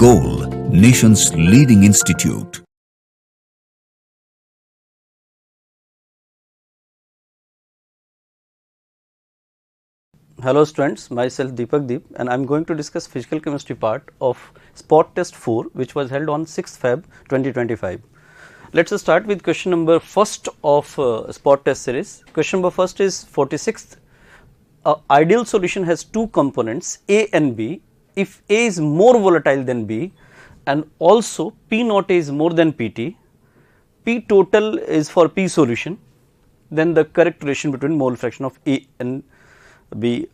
Goal, nation's leading institute. Hello students, myself Deepak Deep and I am going to discuss physical chemistry part of spot test 4 which was held on 6th Feb 2025. Let us start with question number first of spot test series. Question number first is 46th. Ideal solution has two components A and B. If A is more volatile than B and also P naught A is more than PT, P total is for P solution, then the correct relation between mole fraction of A and B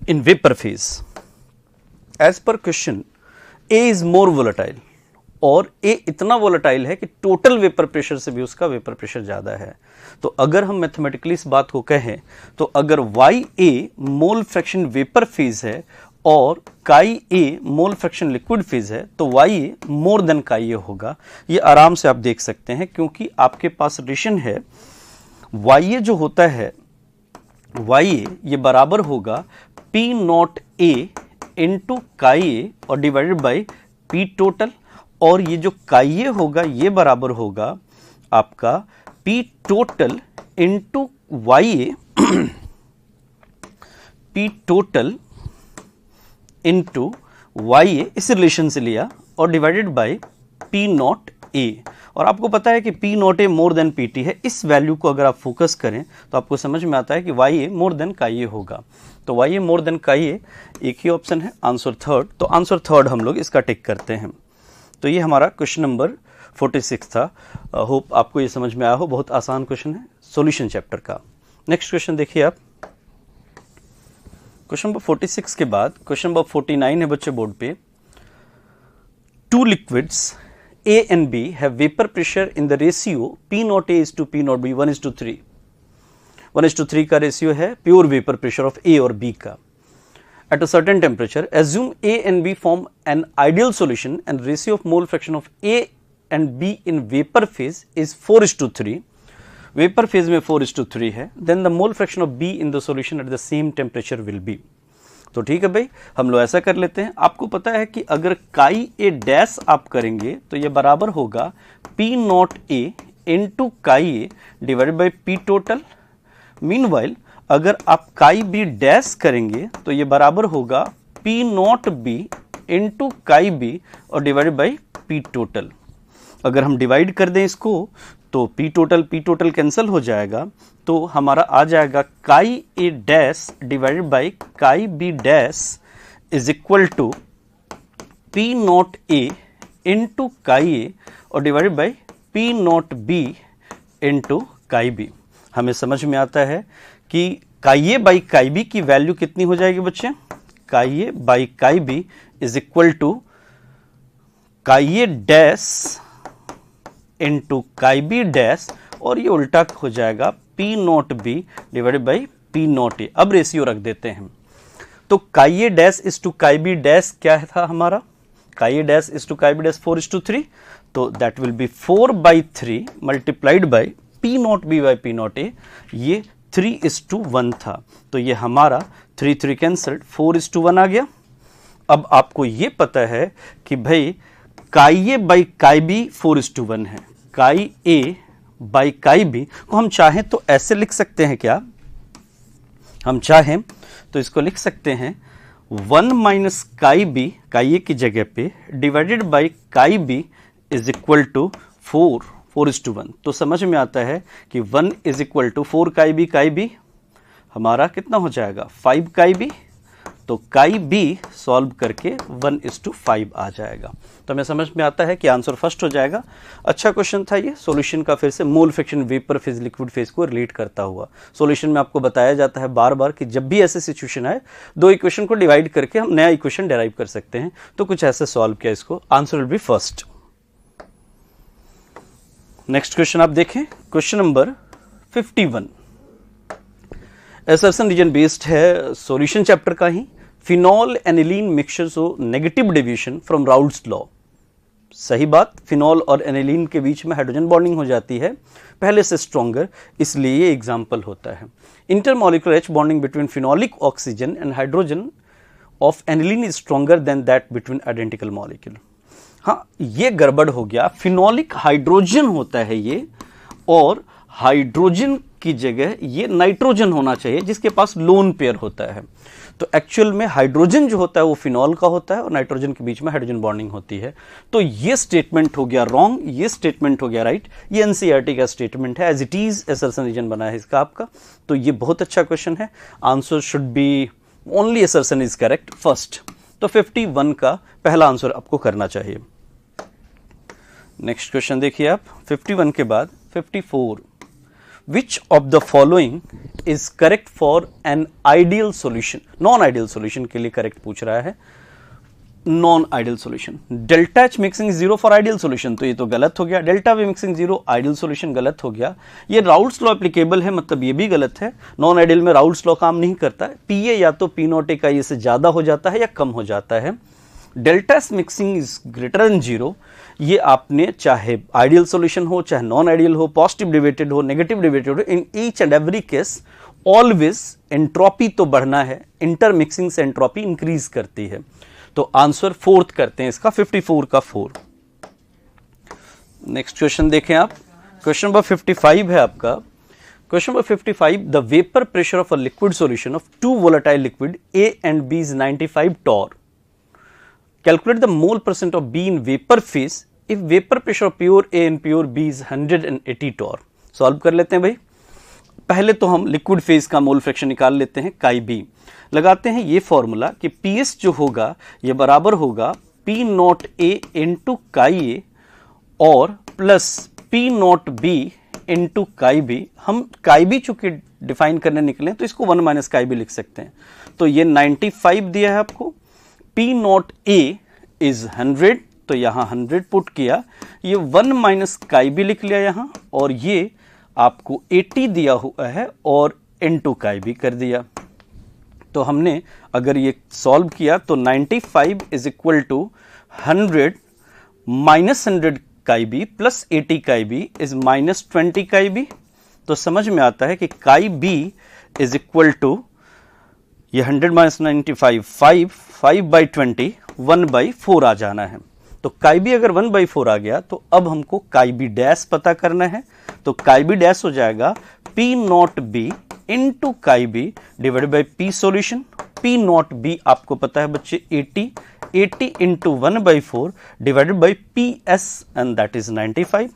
in vapor phase. As per question, A is more volatile और A इतना volatile है कि total vapor pressure से भी उसका vapor pressure ज़्यादा है. तो अगर हम मैथमेटिकली इस बात को कहें तो अगर YA mole fraction vapour phase है और काई ए मोल फ्रैक्शन लिक्विड फेज है तो YA मोर देन काई ए होगा. ये आराम से आप देख सकते हैं क्योंकि आपके पास रिलेशन है YA जो होता है YA ये बराबर होगा P not A into chi A और डिवाइडेड बाई P टोटल, और ये जो काई ए होगा ये बराबर होगा आपका P total into YA P total into YA इस रिलेशन से लिया और divided by P not A. और आपको पता है कि P not A more than PT है. इस वैल्यू को अगर आप फोकस करें तो आपको समझ में आता है कि YA मोर देन काई ए होगा. तो YA मोर देन काई ए एक ही ऑप्शन है, आंसर थर्ड. तो आंसर थर्ड हम लोग इसका टिक करते हैं. तो ये हमारा क्वेश्चन नंबर 46 था. होप आपको ये समझ में आया हो. बहुत आसान क्वेश्चन है सॉल्यूशन चैप्टर का. नेक्स्ट क्वेश्चन देखिए आप. क्वेश्चन नंबर 46 के बाद क्वेश्चन नंबर 49 है बच्चे बोर्ड पे. Two liquids A and B have vapor pressure in the ratio P naught A is to P naught B 1:3. 1:3 का रेशियो है pure vapour pressure of A और B का. At a certain temperature, assume A and B form an ideal solution and ratio of mole fraction of A and B in vapor phase is 4:3. Vapor phase में 4:3 है. Then the mole fraction of B in the solution at the same temperature will be. तो ठीक है भाई, हम लोग ऐसा कर लेते हैं. आपको पता है कि अगर काई ए डैश आप करेंगे तो ये बराबर होगा P not A into chi A divided by P total. Meanwhile अगर आप काई बी डैश करेंगे तो ये बराबर होगा P not B into chi B और डिवाइडेड बाई P टोटल. अगर हम डिवाइड कर दें इसको तो P टोटल कैंसिल हो जाएगा. तो हमारा आ जाएगा chi A dash divided by chi B dash is equal to P not A into chi A और divided by P not B into chi B. हमें समझ में आता है कि chi A by chi B की वैल्यू कितनी हो जाएगी बच्चे. Chi A by chi B is equal to chi A dash into chi B dash और ये उल्टा हो जाएगा P not B divided by P not A. अब रेशियो रख देते हैं. तो काई ए डैश इज टू काई बी डैश क्या था हमारा. काई ए डैश इज टू काई बी डैश 4:3. तो that will be 4/3 multiplied by P not B by P not A. ये 3:1 था. तो ये हमारा 3 कैंसल्ड 4:1 आ गया. अब आपको ये पता है कि भाई काई ए बाई काई बी 4:1 है. काई ए बाई काई बी को हम चाहें तो ऐसे लिख सकते हैं. क्या हम चाहें तो इसको लिख सकते हैं 1 माइनस काई बी काई ए की जगह पे divided by chi B is equal to 4:1. तो समझ में आता है कि 1 इज इक्वल टू 4 काई बी हमारा कितना हो जाएगा 5 काई बी. तो काई बी सॉल्व करके 1:5 आ जाएगा. तो हमें समझ में आता है कि आंसर फर्स्ट हो जाएगा. अच्छा क्वेश्चन था ये. सॉल्यूशन का फिर से mole fraction vapour phase liquid phase को रिलेट करता हुआ सॉल्यूशन में आपको बताया जाता है बार बार कि जब भी ऐसे सिचुएशन आए दो इक्वेशन को डिवाइड करके हम नया इक्वेशन डेराइव कर सकते हैं. तो कुछ ऐसे सॉल्व किया इसको. Answer will be first. Next question आप देखें. Question number 51 assertion reason based है सॉल्यूशन चैप्टर का ही. Phenol aniline mixture so negative deviation from Raoult's law. सही बात, फिनॉल और एनिलीन के बीच में हाइड्रोजन बॉन्डिंग हो जाती है पहले से स्ट्रॉन्गर, इसलिए ये एग्जाम्पल होता है. Intermolecular H bonding between phenolic oxygen and hydrogen of aniline is stronger than that between identical molecule. हाँ, ये गड़बड़ हो गया, फिनोलिक हाइड्रोजन होता है ये, और हाइड्रोजन की जगह ये नाइट्रोजन होना चाहिए जिसके पास लोन पेयर होता है। तो एक्चुअल में हाइड्रोजन जो होता है वो फिनॉल का होता है और नाइट्रोजन के बीच में हाइड्रोजन बॉन्डिंग होती है। तो ये स्टेटमेंट हो गया रॉन्ग, ये स्टेटमेंट हो गया राइट। ये एनसीईआरटी का स्टेटमेंट है, as it is assertion reason बना है इसका आपका। तो ये बहुत अच्छा क्वेश्चन है। Answer should be only assertion is correct first. तो 51 का पहला आंसर आपको करना चाहिए। नेक्स्ट क्वेश्चन देखिए आप, 51 के बाद 54, which of the following is correct for an ideal solution? Non ideal solution के लिए करेक्ट पूछ रहा है। Non ideal solution, delta H mixing zero for ideal solution, तो ये तो गलत हो गया। Delta we mixing zero ideal solution गलत हो गया। ये राउल्ट्स लॉ एप्लीकेबल है, मतलब ये भी गलत है। नॉन आइडियल में राउल्ट्स लॉ काम नहीं करता है। पीए या तो पी नॉट ए का ये से ज्यादा हो जाता है या कम हो जाता है। Delta S mixing is greater than zero, ये आपने चाहे आइडियल सॉल्यूशन हो चाहे नॉन आइडियल हो, पॉजिटिव डिवेटेड हो नेगेटिव डिवेटेड हो, in each and every case always entropy तो बढ़ना है, इंटर मिक्सिंग से एंट्रोपी इंक्रीज करती है। तो आंसर फोर्थ करते हैं इसका, 54 का 4। नेक्स्ट क्वेश्चन देखें आप, क्वेश्चन नंबर 55 है आपका। Question number 55, the vapour pressure of a liquid solution of two volatile liquid A and B is 95 torr. Calculate the mole percent of B in vapor phase if vapor pressure of pure A and pure B is 180 torr. Solve कर लेते हैं भाई। पहले तो हम liquid phase का mole fraction निकाल लेते हैं, काई बी लगाते हैं। ये फॉर्मूला कि PS जो होगा ये बराबर होगा P not A into chi A और plus P not B into chi B. हम काई बी चूंकि डिफाइन करने निकले तो इसको 1 माइनस काई बी लिख सकते हैं। तो ये 95 दिया है आपको। P नॉट A इज 100, तो यहां 100 पुट किया, ये 1 माइनस काई बी लिख लिया यहां, और ये आपको 80 दिया हुआ है और इनटू काई बी कर दिया। तो हमने अगर ये सॉल्व किया तो 95 इज इक्वल टू 100 माइनस 100 काई बी प्लस 80 काई बी इज माइनस 20 काई बी। तो समझ में आता है कि काई बी इज इक्वल टू ये 100 माइनस 95 5 बाई 20 1 बाई 4 आ जाना है। तो काई बी अगर 1 बाई 4 आ गया तो अब हमको काई बी डैश पता करना है। तो काई बी डैश हो जाएगा P not B into chi B divided by P solution. P not B आपको पता है बच्चे 80 into 1 by 4 divided by PS and that is 95।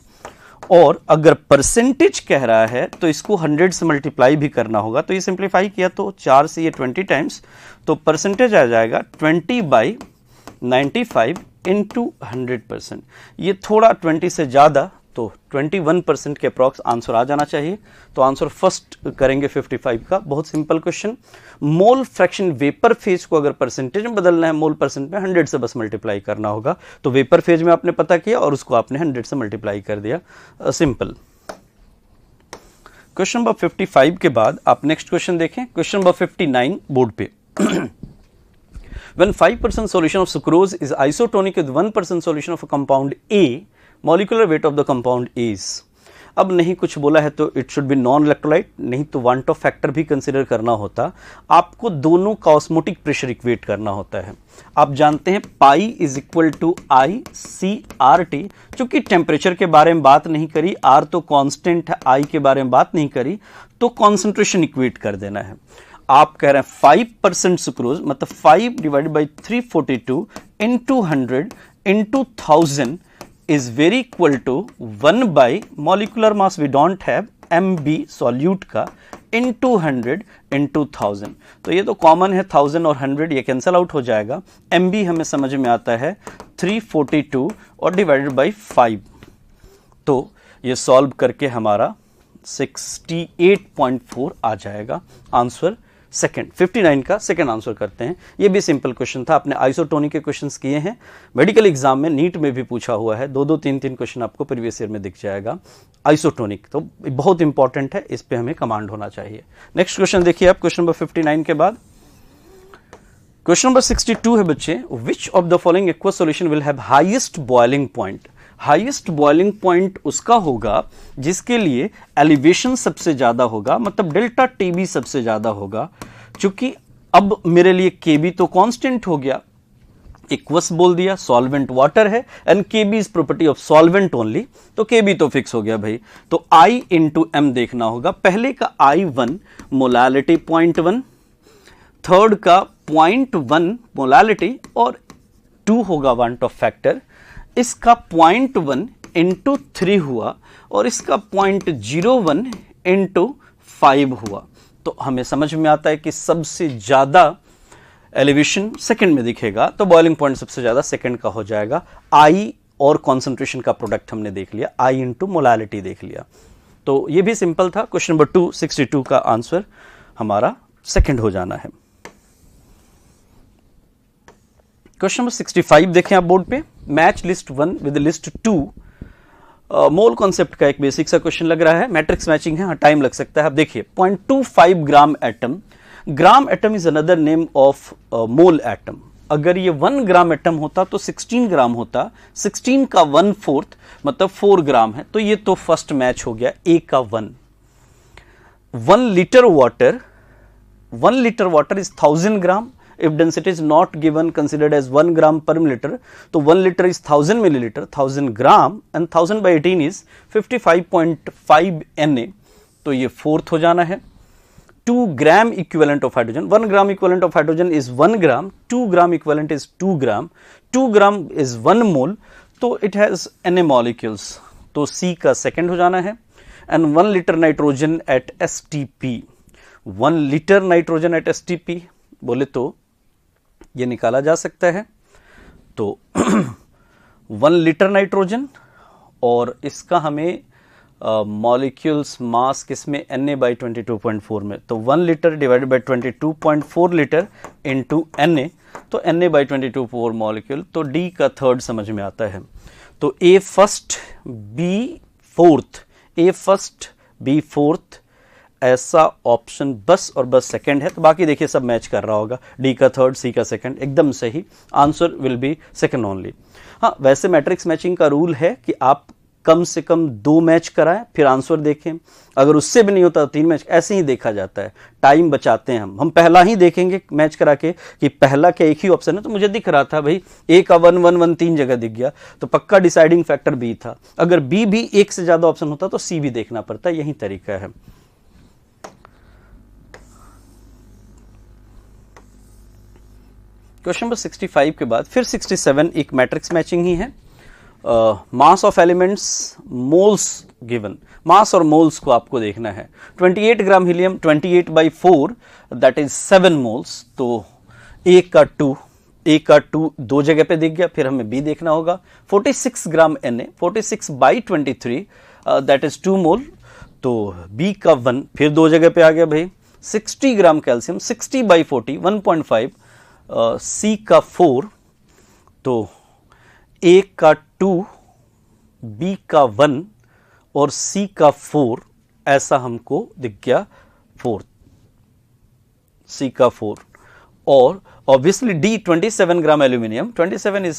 और अगर परसेंटेज कह रहा है तो इसको 100 से मल्टीप्लाई भी करना होगा। तो ये सिंप्लीफाई किया तो 4 से ये 20 टाइम्स, तो परसेंटेज आ जाएगा 20 बाई 95 इंटू 100%। ये थोड़ा 20 से ज़्यादा, तो 21% के अप्रॉक्स आंसर आ जाना चाहिए। तो आंसर फर्स्ट करेंगे 55 का। बहुत simple question. Mole fraction vapour phase को अगर परसेंटेज में बदलना है, मोल परसेंट में 100 से बस मल्टीप्लाई करना होगा। तो वेपर फेज में आपने पता किया और उसको आपने 100 से मल्टीप्लाई कर दिया। सिंपल। क्वेश्चन नंबर 55 के बाद आप नेक्स्ट क्वेश्चन देखें, क्वेश्चन नंबर 59 बोर्ड पे। When 5% solution of sucrose is isotonic with 1% solution of a compound A, molecular weight of the compound is। अब नहीं कुछ बोला है तो it should be non electrolyte, नहीं तो वांट ऑफ फैक्टर भी कंसिडर करना होता। आपको दोनों का ऑस्मोटिक प्रेशर इक्वेट करना होता है। आप जानते हैं pi is equal to I C R T. चूंकि टेम्परेचर के बारे में बात नहीं करी, आर तो कांस्टेंट है, आई के बारे में बात नहीं करी, तो कॉन्सेंट्रेशन इक्वेट कर देना है। आप कह रहे हैं 5% सुक्रोज, मतलब 5 divided by 342 into 100 into 1000 is very equal to 1 by molecular mass we don't have MB solute का into 100 into 1000। तो ये तो कॉमन है, 1000 और 100 ये कैंसल आउट हो जाएगा। MB हमें समझ में आता है 342 और डिवाइडेड बाई 5। तो ये सॉल्व करके हमारा 68.4 आ जाएगा। आंसर सेकंड, 59 का सेकंड आंसर करते हैं। ये भी सिंपल क्वेश्चन था, आपने आइसोटोनिक के क्वेश्चंस किए हैं, मेडिकल एग्जाम में नीट में भी पूछा हुआ है। 2-2 3-3 क्वेश्चन आपको प्रीवियस ईयर में दिख जाएगा। आइसोटोनिक तो बहुत इंपॉर्टेंट है, इस पे हमें कमांड होना चाहिए। नेक्स्ट क्वेश्चन देखिए आप, क्वेश्चन नंबर 59 के बाद क्वेश्चन नंबर 62 है बच्चे। विच of the following aqueous solution will have highest boiling point. Highest boiling point उसका होगा जिसके लिए एलिवेशन सबसे ज्यादा होगा, मतलब डेल्टा टीबी सबसे ज्यादा होगा। चूंकि अब मेरे लिए Kb तो कांस्टेंट हो गया, एक्वस बोल दिया, सॉल्वेंट वाटर है and Kb is property of solvent only, तो Kb तो फिक्स हो गया भाई। तो I इंटू M देखना होगा। पहले का I1 मोलालिटी 0.1, थर्ड का 0.1 मोलालिटी और 2 होगा वांट ऑफ फैक्टर, इसका 0.1 इंटू 3 हुआ और इसका 0.01 इंटू 5 हुआ। तो हमें समझ में आता है कि सबसे ज्यादा एलिवेशन सेकंड में दिखेगा, तो बॉइलिंग पॉइंट सबसे ज्यादा सेकंड का हो जाएगा। आई और कॉन्सेंट्रेशन का प्रोडक्ट हमने देख लिया, आई इंटू मोलालिटी देख लिया। तो ये भी सिंपल था। क्वेश्चन नंबर 262 का आंसर हमारा सेकंड हो जाना है। क्वेश्चन नंबर 65 देखें आप बोर्ड पे, match list 1 with list 2। Mole concept का एक बेसिक सा क्वेश्चन लग रहा है, मैट्रिक्स मैचिंग है, हाँ टाइम लग सकता है। आप देखिए 0.25 gram atom, gram atom is another name of mole atom. अगर ये 1 ग्राम एटम होता तो 16 ग्राम होता, 16 का 1/4 मतलब 4 ग्राम है, तो ये तो फर्स्ट मैच हो गया, A का 1। 1 litre water, 1 litre water is 1000 gram. If density is not given, considered as 1 gram per milliliter, तो 1 liter is 1000 milliliter, 1000 gram and 1000 by 18 is 55.5 Na, तो ये फोर्थ हो जाना है। 2 gram equivalent of hydrogen, 1 gram equivalent of hydrogen is 1 gram, 2 gram equivalent is 2 gram, 2 gram is 1 mole, तो it has Na molecules, तो C का second हो जाना है। and 1 liter nitrogen at STP, 1 liter nitrogen at STP बोले तो ये निकाला जा सकता है। तो 1 लीटर नाइट्रोजन और इसका हमें मॉलिक्यूल्स मास किसमें Na/22.4 में, तो 1 litre divided by 22.4 litre into Na, तो Na/22.4 मॉलिक्यूल, तो D का थर्ड समझ में आता है। तो A first B fourth, A first B fourth, ऐसा ऑप्शन बस और बस सेकंड है। तो बाकी देखिए सब मैच कर रहा होगा, डी का थर्ड, सी का सेकंड, एकदम सही। Answer will B second only. हाँ, वैसे मैट्रिक्स मैचिंग का रूल है कि आप कम से कम 2 मैच कराएं फिर आंसर देखें, अगर उससे भी नहीं होता तो 3 मैच, ऐसे ही देखा जाता है, टाइम बचाते हैं हम पहला ही देखेंगे मैच करा के कि पहला क्या एक ही ऑप्शन है। तो मुझे दिख रहा था भाई ए का 1 1 1 3 जगह दिख गया, तो पक्का डिसाइडिंग फैक्टर बी था। अगर बी भी एक से ज्यादा ऑप्शन होता तो सी भी देखना पड़ता, यही तरीका है। क्वेश्चन नंबर 65 के बाद फिर 67 एक मैट्रिक्स मैचिंग ही है। Mass of elements, moles given, mass और मोल्स को आपको देखना है। 28 gram helium 28/4 that is 7 moles, तो A का 2 दो जगह पे दिख गया, फिर हमें B देखना होगा। 46 ग्राम Na 46/23 दैट इज 2 मोल, तो B का 1 फिर दो जगह पे आ गया भाई। 60 ग्राम कैल्शियम 60/40 1.5, C का 4, तो A का 2, B का 1 और C का 4, ऐसा हमको दिख गया फोर्थ, C का 4। और obviously D 27 gram aluminium, 27 is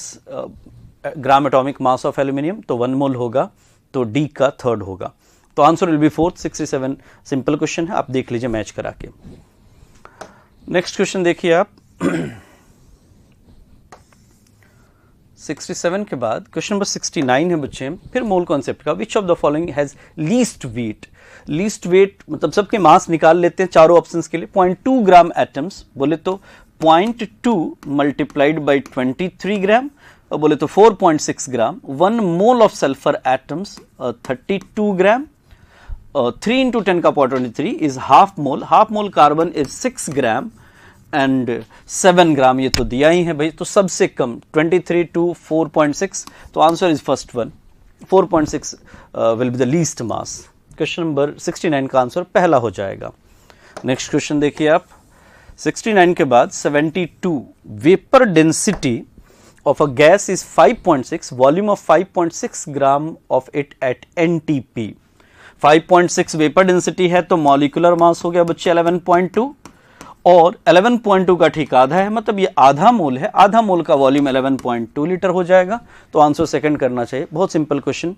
gram atomic mass of aluminium, तो 1 मोल होगा, तो D का थर्ड होगा। तो answer will B fourth. 67 simple question है, आप देख लीजिए मैच करा के। नेक्स्ट क्वेश्चन देखिए आप 67 के बाद क्वेश्चन नंबर 69 है बच्चे, फिर मोल कॉन्सेप्ट का। Which of the following has least weight, least weight मतलब सबके मास निकाल लेते हैं चारों ऑप्शंस के लिए। 0.2 ग्राम एटम्स बोले तो 0.2 मल्टीप्लाइड बाई 23 ग्राम, और बोले तो 4.6 ग्राम। 1 mole of sulphur atoms 32 gram, 3 into 10 का power 23 is half mole, half mole carbon is 6 gram and 7 ग्राम, ये तो दिया ही है भाई। तो सबसे कम 23 to 4.6, तो answer is first one, 4.6 will be the least mass. Question number 69 का आंसर पहला हो जाएगा। नेक्स्ट क्वेश्चन देखिए आप 69 के बाद 72 vapour density of a gas is 5.6, volume of 5.6 gram of it at NTP। 5.6 vapour density है तो मॉलिक्यूलर मास हो गया बच्चे 11.2, और 11.2 का ठीक आधा है, मतलब ये आधा मोल है, आधा मोल का वॉल्यूम 11.2 लीटर हो जाएगा। तो आंसर सेकंड करना चाहिए, बहुत सिंपल क्वेश्चन।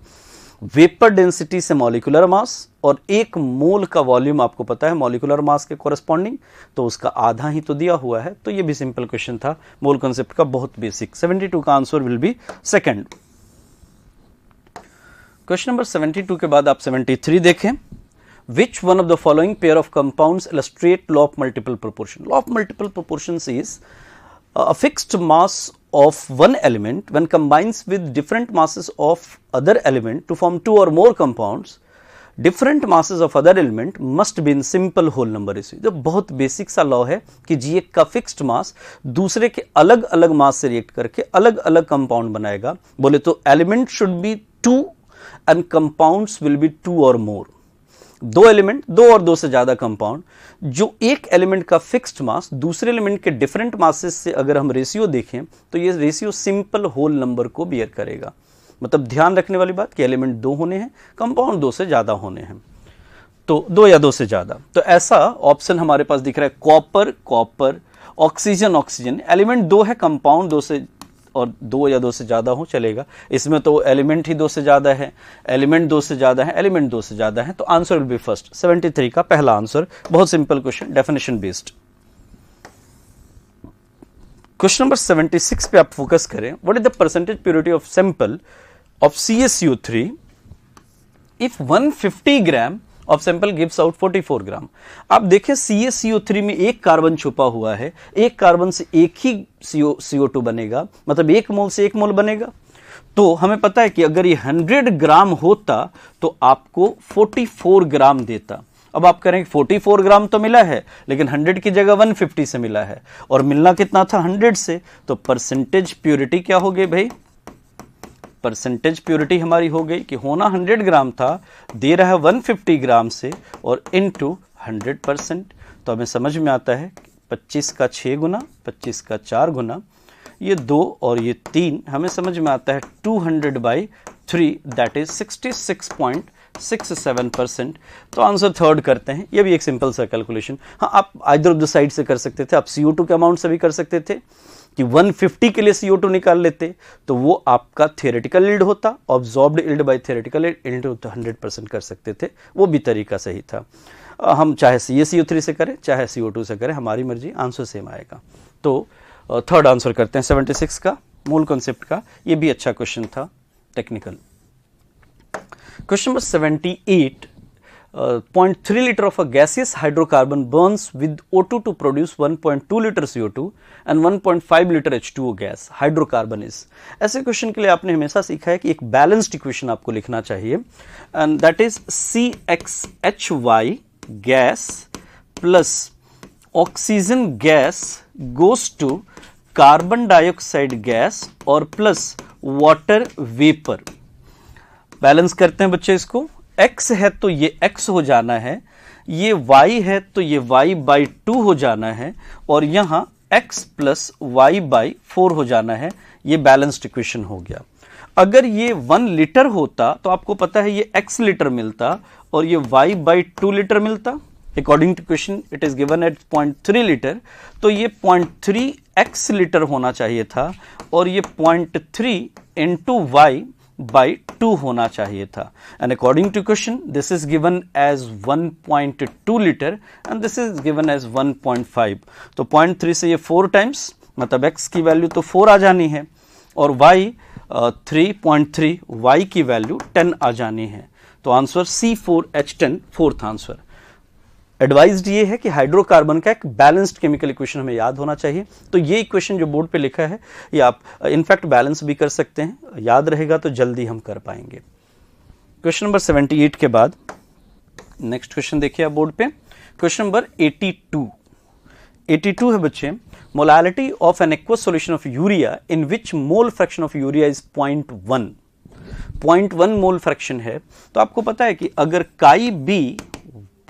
वेपर डेंसिटी से मॉलिक्यूलर मास, और 1 मोल का वॉल्यूम आपको पता है मॉलिक्यूलर मास के कोरस्पॉन्डिंग, तो उसका आधा ही तो दिया हुआ है। तो ये भी सिंपल क्वेश्चन था, मोल कॉन्सेप्ट का बहुत बेसिक। 72 का answer will B second. Question number 72 के बाद आप 73 देखें। Which one of the following pair of compounds illustrate law of multiple proportion? Law of multiple proportions is a fixed mass of one element when combines with different masses of other element to form 2 or more compounds. Different masses of other element must be in simple whole number ratio. जो बहुत basic सा law है कि G1 का fixed mass दूसरे के अलग अलग मास से रिएक्ट करके अलग अलग कंपाउंड बनाएगा। बोले तो element should be 2 and compounds will be 2 और मोर। 2 एलिमेंट, 2 और 2 से ज्यादा कंपाउंड, जो एक एलिमेंट का फिक्स्ड मास दूसरे एलिमेंट के डिफरेंट मासेस से अगर हम रेशियो देखें तो ये रेशियो सिंपल होल नंबर को बियर करेगा। मतलब ध्यान रखने वाली बात कि एलिमेंट 2 होने हैं, कंपाउंड 2 से ज्यादा होने हैं, तो 2 या 2 से ज्यादा। तो ऐसा ऑप्शन हमारे पास दिख रहा है, copper copper, oxygen oxygen. Element 2 है, कंपाउंड 2 से और 2 या 2 से ज्यादा हो चलेगा। इसमें तो एलिमेंट ही 2 से ज्यादा है, एलिमेंट 2 से ज्यादा है, एलिमेंट 2 से ज्यादा है, तो आंसर विल बी फर्स्ट। 73 का पहला आंसर, बहुत simple question, definition based. Question number 76 पे आप फोकस करें। What is the percentage purity of sample of CaCO3 if 150 gram of sample gives out 44 ग्राम। आप देखें CaCO3 में एक कार्बन छुपा हुआ है, एक कार्बन से एक ही CO2 बनेगा, मतलब 1 मोल से 1 मोल बनेगा। तो हमें पता है कि अगर ये 100 ग्राम होता तो आपको 44 ग्राम देता। अब आप करेंगे 44 ग्राम तो मिला है, लेकिन 100 की जगह 150 से मिला है, और मिलना कितना था 100 से, तो परसेंटेज प्योरिटी क्या हो गई भाई? परसेंटेज प्योरिटी हमारी हो गई कि होना 100 ग्राम था, दे रहा है 150 ग्राम से, और इनटू 100%। तो हमें समझ में आता है 25 का 6 गुना, 25 का 4 गुना, ये 2 और ये 3, हमें समझ में आता है 200/3, दैट इज 66.67%। तो आंसर थर्ड करते हैं। ये भी एक सिंपल सा कैलकुलेशन। हाँ, आप आइदर ऑफ द साइड से कर सकते थे, आप CO2 के अमाउंट से भी कर सकते थे कि 150 के लिए CO2 निकाल लेते, तो वो आपका थियोरेटिकल यील्ड होता, ऑब्जॉर्ब्ड यील्ड बाय थियोरेटिकल यील्ड तो 100% कर सकते थे, वो भी तरीका सही था। हम चाहे CaCO3 से करें चाहे CO2 से करें, हमारी मर्जी, आंसर सेम आएगा। तो थर्ड आंसर करते हैं 76 का, मूल कॉन्सेप्ट का। ये भी अच्छा क्वेश्चन था, technical. Question number 78, 0.3 liter of a gaseous hydrocarbon burns with O2 to produce 1.2 liter CO2 and 1.5 liter H2O gas. Hydrocarbon is. ऐसे क्वेश्चन के लिए आपने हमेशा सीखा है कि एक बैलेंस्ड इक्वेशन आपको लिखना चाहिए, and that is CXHY gas plus oxygen gas goes to carbon dioxide gas और प्लस वाटर वेपर। बैलेंस करते हैं बच्चे इसको। x है तो ये x हो जाना है, ये y है तो ये y/2 हो जाना है, और यहां x प्लस y/4 हो जाना है। ये बैलेंस्ड इक्वेशन हो गया। अगर ये 1 लीटर होता तो आपको पता है ये x लीटर मिलता और ये y/2 लीटर मिलता। According to question it is given at 0.3 litre, तो ये 0.3 x लीटर होना चाहिए था, और ये 0.3 इंटू y/2 होना चाहिए था। And according to question this is given as 1.2 litre and this is given as 1.5। तो 0.3 से ये 4 टाइम्स, मतलब x की वैल्यू तो 4 आ जानी है, और y 3.3 y की वैल्यू 10 आ जानी है। तो answer C4H10 fourth answer. Advised ये है कि हाइड्रोकार्बन का एक बैलेंस्ड केमिकल इक्वेशन हमें याद होना चाहिए। तो ये इक्वेशन जो बोर्ड पे लिखा है ये आप इनफैक्ट बैलेंस भी कर सकते हैं, याद रहेगा तो जल्दी हम कर पाएंगे। क्वेश्चन नंबर 78 के बाद नेक्स्ट क्वेश्चन देखिए आप बोर्ड पे। क्वेश्चन नंबर 82 है बच्चे, molality of an aqueous solution of urea in which mole fraction of urea is 0.1 mole fraction है। तो आपको पता है कि अगर काई बी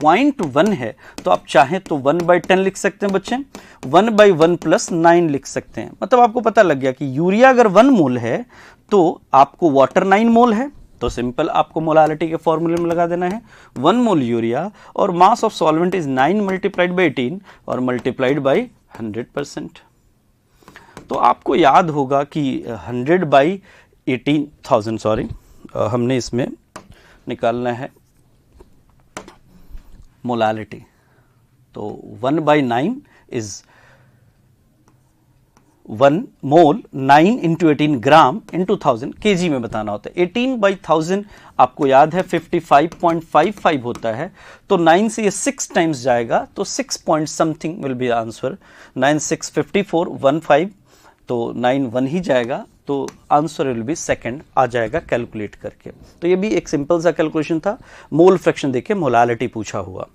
0.1 है तो आप चाहें तो 1/10 लिख सकते हैं बच्चे, 1/1 + 9 लिख सकते हैं। मतलब आपको पता लग गया कि यूरिया अगर 1 मोल है तो आपको वाटर 9 मोल है, तो सिंपल आपको मोलालिटी के फॉर्मूले में लगा देना है 1 मोल यूरिया, और मास ऑफ सॉल्वेंट इज 9 × 18 और मल्टीप्लाइड बाई 100%। तो आपको याद होगा कि 100/18,000 हमने इसमें निकालना है मोलालिटी। तो 1/9 is 1 mole, 9 into 18 gram into 1000 KG में बताना होता है। 18/1000 आपको याद है 55.55 होता है, तो 9 से ये 6 टाइम्स जाएगा, तो 6 point something will be answer. 9 6 54 15, तो 9 1 ही जाएगा, तो आंसर विल बी सेकंड आ जाएगा कैलकुलेट करके। तो ये भी एक सिंपल सा कैलकुलेशन था, मोल फ्रैक्शन देके मोलालिटी पूछा हुआ।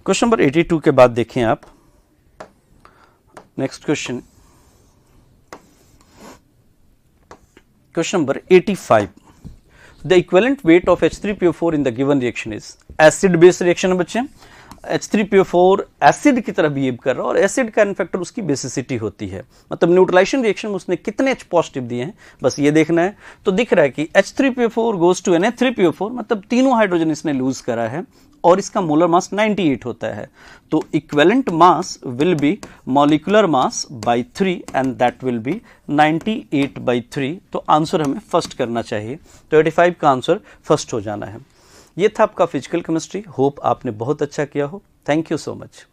क्वेश्चन नंबर 82 के बाद देखें आप next question, question number 85। The equivalent weight of H3PO4 in the given reaction is, acid base reaction है बच्चे, H3PO4 एसिड की तरह बिहेव कर रहा है और एसिड का इनफैक्टर उसकी बेसिसिटी होती है, मतलब न्यूट्रलाइजेशन रिएक्शन में उसने कितने H पॉजिटिव दिए हैं बस ये देखना है। तो दिख रहा है कि H3PO4 गोज टू Na3PO4, मतलब तीनों हाइड्रोजन इसने लूज करा है और इसका मोलर मास 98 होता है। तो equivalent mass will be molecular mass by 3 and that will be 98/3। तो आंसर हमें फर्स्ट करना चाहिए, तो 85 का आंसर फर्स्ट हो जाना है। ये था आपका फिजिकल केमिस्ट्री। होप आपने बहुत अच्छा किया हो। Thank you so much.